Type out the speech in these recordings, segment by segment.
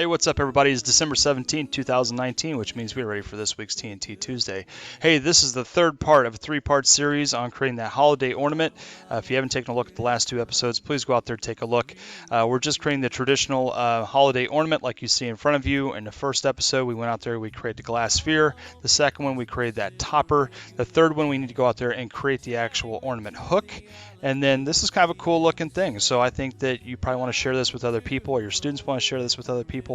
Hey, what's up, everybody? It's December 17th, 2019, which means we're ready for this week's TNT Tuesday. Hey, this is the third part of a three-part series on creating that holiday ornament. If you haven't taken a look at the last two episodes, please go out there and take a look. We're just creating the traditional holiday ornament like you see in front of you. In the first episode, we went out there, we created the glass sphere. The second one, we created that topper. The third one, we need to go out there and create the actual ornament hook. And then this is kind of a cool looking thing. So I think that you probably want to share this with other people, or your students want to share this with other people.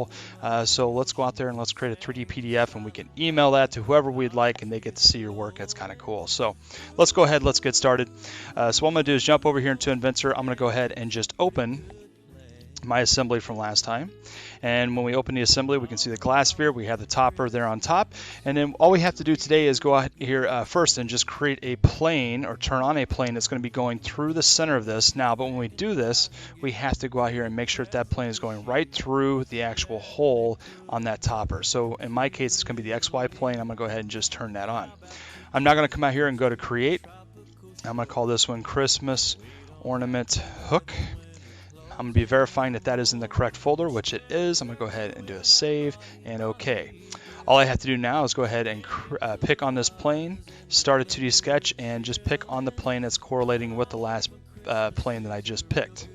So let's go out there and let's create a 3D PDF, and we can email that to whoever we'd like, and they get to see your work. That's kind of cool. So let's go ahead, let's get started. So what I'm going to do is jump over here into Inventor. I'm going to go ahead and just open my assembly from last time, and when we open the assembly, we can see the glass sphere. We have the topper there on top, and then all we have to do today is go out here first and just create a plane, or turn on a plane that's going to be going through the center of this now. But when we do this, we have to go out here and make sure that that plane is going right through the actual hole on that topper. So in my case, it's going to be the XY plane. I'm going to go ahead and just turn that on. I'm now going to come out here and go to create. I'm going to call this one Christmas Ornament Hook. I'm going to be verifying that that is in the correct folder, which it is. I'm going to go ahead and do a save and OK. All I have to do now is go ahead and pick on this plane, start a 2D sketch, and just pick on the plane that's correlating with the last plane that I just picked.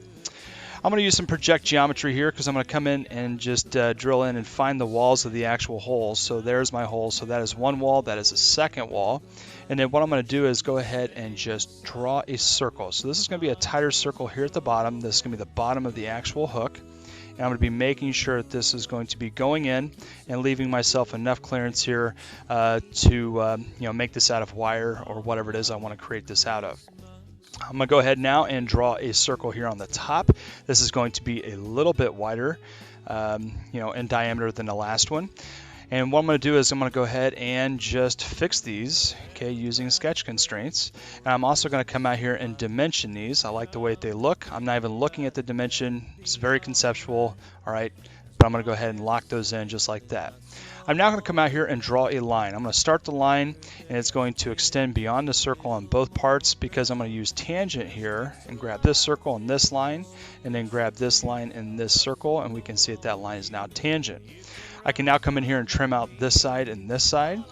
I'm going to use some project geometry here because I'm going to come in and just drill in and find the walls of the actual holes. So there's my hole. So that is one wall. That is a second wall. And then what I'm going to do is go ahead and just draw a circle. So this is going to be a tighter circle here at the bottom. This is going to be the bottom of the actual hook. And I'm going to be making sure that this is going to be going in and leaving myself enough clearance here to make this out of wire or whatever it is I want to create this out of. I'm going to go ahead now and draw a circle here on the top. This is going to be a little bit wider, in diameter than the last one. And what I'm going to do is I'm going to go ahead and just fix these, okay, using sketch constraints. And I'm also going to come out here and dimension these. I like the way that they look. I'm not even looking at the dimension. It's very conceptual, all right? But I'm going to go ahead and lock those in just like that. I'm now going to come out here and draw a line. I'm going to start the line, and it's going to extend beyond the circle on both parts because I'm going to use tangent here and grab this circle and this line, and then grab this line and this circle, and we can see that that line is now tangent. I can now come in here and trim out this side and this side,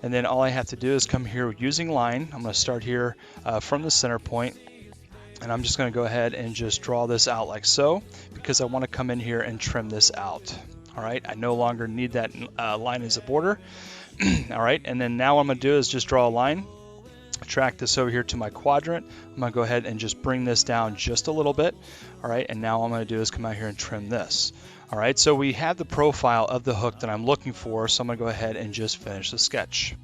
and then all I have to do is come here using line. I'm going to start here from the center point, and I'm just going to go ahead and just draw this out like so because I want to come in here and trim this out. All right, I no longer need that line as a border. All right, and then now what I'm going to do is just draw a line, track this over here to my quadrant. I'm going to go ahead and just bring this down just a little bit. All right, and now all I'm going to do is come out here and trim this. All right, so we have the profile of the hook that I'm looking for, so I'm going to go ahead and just finish the sketch.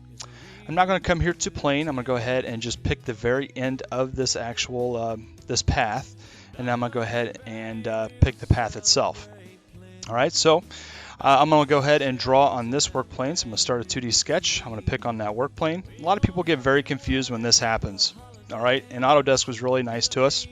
I'm now going to come here to plane. I'm going to go ahead and just pick the very end of this actual this path, and then I'm going to go ahead and pick the path itself. All right, so I'm going to go ahead and draw on this work plane. So I'm going to start a 2D sketch. I'm going to pick on that work plane. A lot of people get very confused when this happens. All right, and Autodesk was really nice to us.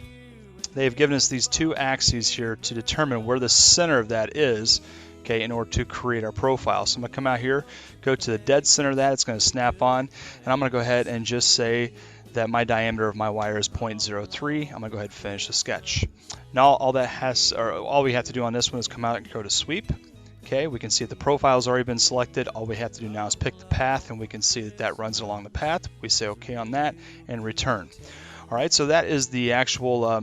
They've given us these two axes here to determine where the center of that is, okay, in order to create our profile. So I'm going to come out here, go to the dead center of that. It's going to snap on, and I'm going to go ahead and just say that my diameter of my wire is 0.03. I'm going to go ahead and finish the sketch. Now all we have to do on this one is come out and go to sweep. Okay, we can see that the profile has already been selected. All we have to do now is pick the path, and we can see that that runs along the path. We say OK on that and return. All right, so that is the actual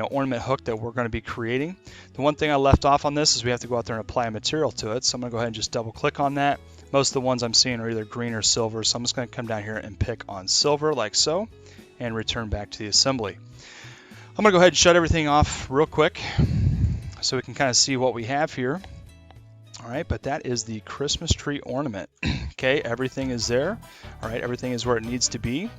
ornament hook that we're going to be creating. The one thing I left off on this is we have to go out there and apply a material to it. So I'm going to go ahead and just double click on that. Most of the ones I'm seeing are either green or silver, so I'm just going to come down here and pick on silver like so and return back to the assembly. I'm going to go ahead and shut everything off real quick so we can kind of see what we have here. All right, but that is the Christmas tree ornament. Okay, everything is there. All right, everything is where it needs to be.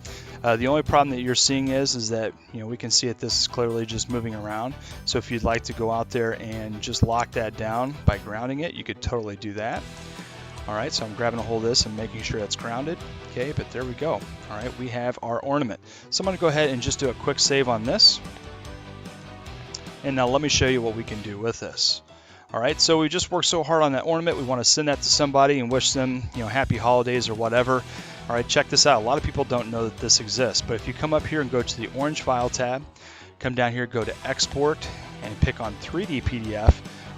The only problem that you're seeing is that we can see that this is clearly just moving around. So if you'd like to go out there and just lock that down by grounding it, you could totally do that. All right, so I'm grabbing a hold of this and making sure that's grounded. Okay, but there we go. All right, we have our ornament. So I'm going to go ahead and just do a quick save on this. And now let me show you what we can do with this. All right, so we just worked so hard on that ornament. We want to send that to somebody and wish them, happy holidays or whatever. All right, check this out. A lot of people don't know that this exists, but if you come up here and go to the orange file tab, come down here, go to export, and pick on 3D PDF.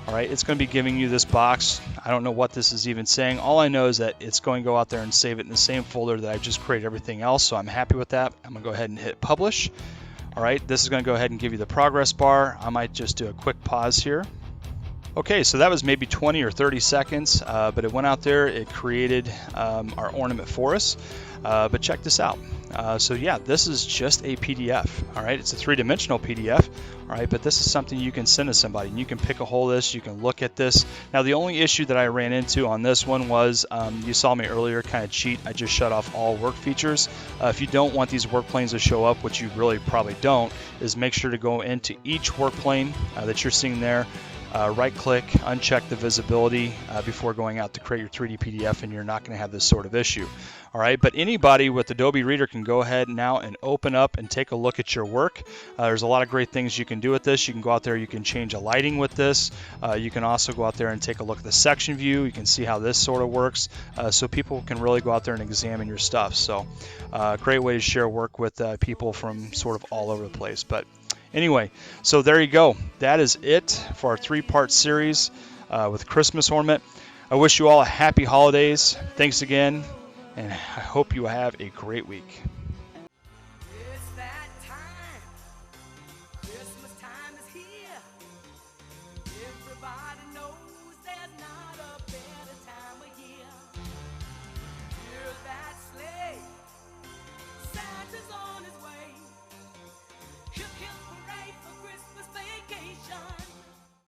All right, it's going to be giving you this box. I don't know what this is even saying. All I know is that it's going to go out there and save it in the same folder that I just created everything else, so I'm happy with that. I'm going to go ahead and hit publish. All right, this is going to go ahead and give you the progress bar. I might just do a quick pause here. Okay, so that was maybe 20 or 30 seconds, but it went out there, it created our ornament for us. But check this out. So yeah, this is just a PDF, all right? It's a three-dimensional PDF, all right? But this is something you can send to somebody, and you can pick a hold of this, you can look at this. Now, the only issue that I ran into on this one was, you saw me earlier kind of cheat. I just shut off all work features. If you don't want these work planes to show up, which you really probably don't, is make sure to go into each work plane that you're seeing there, right-click, uncheck the visibility before going out to create your 3D PDF, and you're not going to have this sort of issue. All right, but anybody with Adobe Reader can go ahead now and open up and take a look at your work. There's a lot of great things you can do with this. You can go out there, you can change a lighting with this. You can also go out there and take a look at the section view. You can see how this sort of works, so people can really go out there and examine your stuff. So great way to share work with people from sort of all over the place. But anyway, so there you go. That is it for our three-part series with Christmas Ornament. I wish you all a happy holidays. Thanks again, and I hope you have a great week.